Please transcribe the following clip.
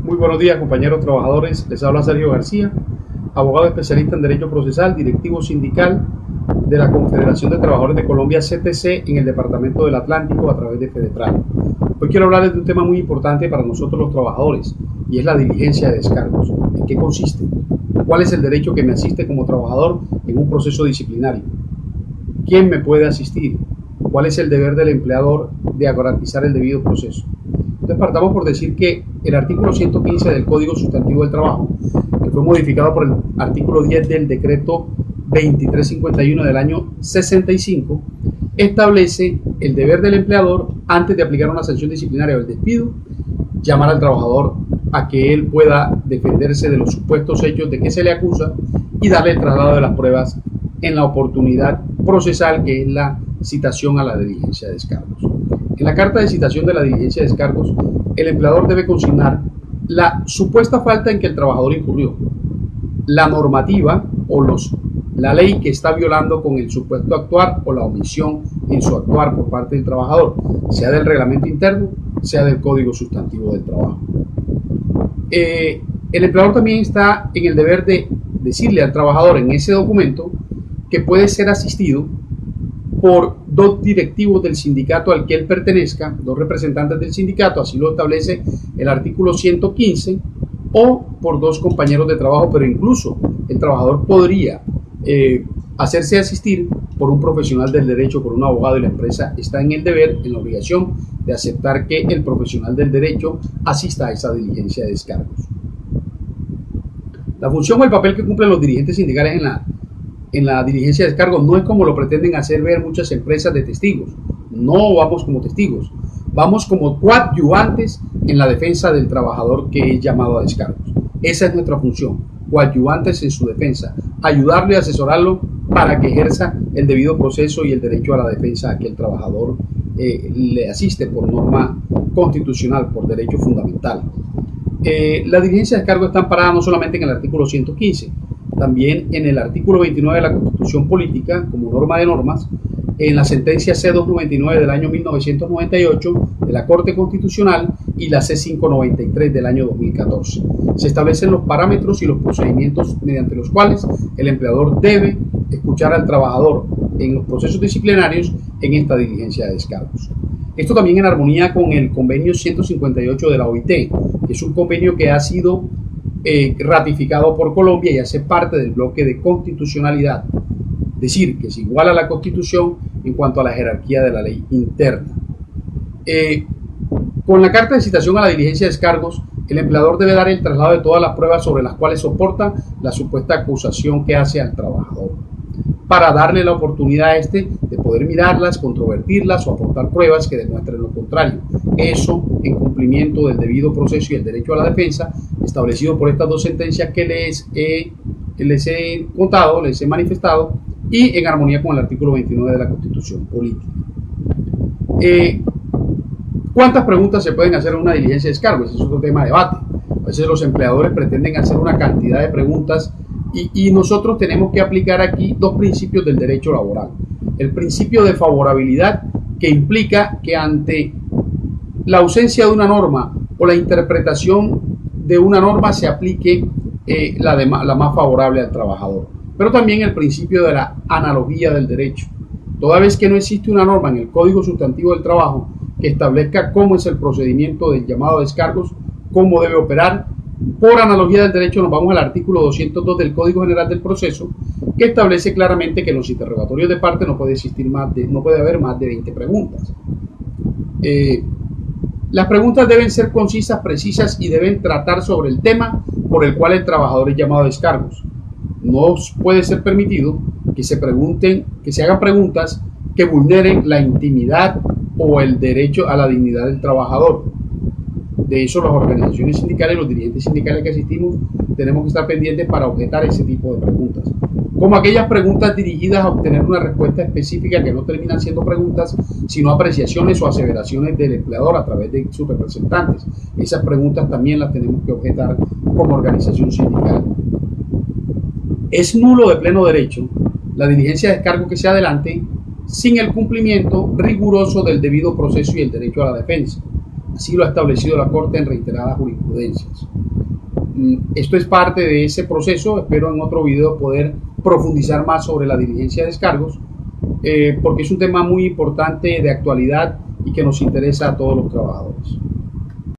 Muy buenos días, compañeros trabajadores. Les habla Sergio García, abogado especialista en Derecho Procesal, directivo sindical de la Confederación de Trabajadores de Colombia, CTC, en el Departamento del Atlántico a través de Fedetral. Hoy quiero hablarles de un tema muy importante para nosotros los trabajadores, y es la diligencia de descargos. ¿En qué consiste? ¿Cuál es el derecho que me asiste como trabajador en un proceso disciplinario? ¿Quién me puede asistir? ¿Cuál es el deber del empleador de garantizar el debido proceso? Entonces partamos por decir que el artículo 115 del Código Sustantivo del Trabajo, que fue modificado por el artículo 10 del decreto 2351 del año 65, establece el deber del empleador, antes de aplicar una sanción disciplinaria o el despido, llamar al trabajador a que él pueda defenderse de los supuestos hechos de que se le acusa y darle el traslado de las pruebas en la oportunidad procesal, que es la citación a la diligencia de descargos. En la carta de citación de la diligencia de descargos, el empleador debe consignar la supuesta falta en que el trabajador incurrió, la normativa o la ley que está violando con el supuesto actuar o la omisión en su actuar por parte del trabajador, sea del reglamento interno, sea del Código Sustantivo del Trabajo. El empleador también está en el deber de decirle al trabajador en ese documento que puede ser asistido por dos directivos del sindicato al que él pertenezca, dos representantes del sindicato, así lo establece el artículo 115, o por dos compañeros de trabajo, pero incluso el trabajador podría hacerse asistir por un profesional del derecho, por un abogado, y la empresa está en el deber, en la obligación de aceptar que el profesional del derecho asista a esa diligencia de descargos. La función o el papel que cumplen los dirigentes sindicales en la diligencia de descargos no es como lo pretenden hacer ver muchas empresas de testigos. No vamos como testigos, vamos como coadyuvantes en la defensa del trabajador que es llamado a descargos. Esa es nuestra función, coadyuvantes en su defensa, ayudarle y asesorarlo para que ejerza el debido proceso y el derecho a la defensa a que el trabajador le asiste por norma constitucional, por derecho fundamental. La diligencia de descargos está amparada no solamente en el artículo 115, también en el artículo 29 de la Constitución Política, como norma de normas, en la sentencia C299 del año 1998 de la Corte Constitucional y la C593 del año 2014. Se establecen los parámetros y los procedimientos mediante los cuales el empleador debe escuchar al trabajador en los procesos disciplinarios en esta diligencia de descargos. Esto también en armonía con el convenio 158 de la OIT, que es un convenio que ha sido ratificado por Colombia y hace parte del bloque de constitucionalidad, es decir, que es igual a la Constitución en cuanto a la jerarquía de la ley interna. Con la carta de citación a la diligencia de descargos, el empleador debe dar el traslado de todas las pruebas sobre las cuales soporta la supuesta acusación que hace al trabajador, para darle la oportunidad a este de poder mirarlas, controvertirlas o aportar pruebas que demuestren lo contrario. Eso en cumplimiento del debido proceso y el derecho a la defensa establecido por estas dos sentencias que les he contado, les he manifestado, y en armonía con el artículo 29 de la Constitución Política. ¿Cuántas preguntas se pueden hacer en una diligencia de descargos? Ese es otro tema de debate. A veces los empleadores pretenden hacer una cantidad de preguntas y nosotros tenemos que aplicar aquí dos principios del derecho laboral. El principio de favorabilidad, que implica que ante la ausencia de una norma o la interpretación de una norma se aplique la más favorable al trabajador. Pero también el principio de la analogía del derecho. Toda vez que no existe una norma en el Código Sustantivo del Trabajo que establezca cómo es el procedimiento del llamado a descargos, cómo debe operar, por analogía del derecho nos vamos al artículo 202 del Código General del Proceso, que establece claramente que en los interrogatorios de parte no puede haber más de 20 preguntas. Las preguntas deben ser concisas, precisas y deben tratar sobre el tema por el cual el trabajador es llamado a descargos. No puede ser permitido que se hagan preguntas que vulneren la intimidad o el derecho a la dignidad del trabajador. De eso las organizaciones sindicales, los dirigentes sindicales que asistimos, tenemos que estar pendientes para objetar ese tipo de preguntas. Como aquellas preguntas dirigidas a obtener una respuesta específica que no terminan siendo preguntas, sino apreciaciones o aseveraciones del empleador a través de sus representantes. Esas preguntas también las tenemos que objetar como organización sindical. Es nulo de pleno derecho la diligencia de descargo que se adelante sin el cumplimiento riguroso del debido proceso y el derecho a la defensa. Así lo ha establecido la Corte en reiteradas jurisprudencias. Esto es parte de ese proceso. Espero en otro video poder profundizar más sobre la diligencia de descargos, porque es un tema muy importante de actualidad y que nos interesa a todos los trabajadores.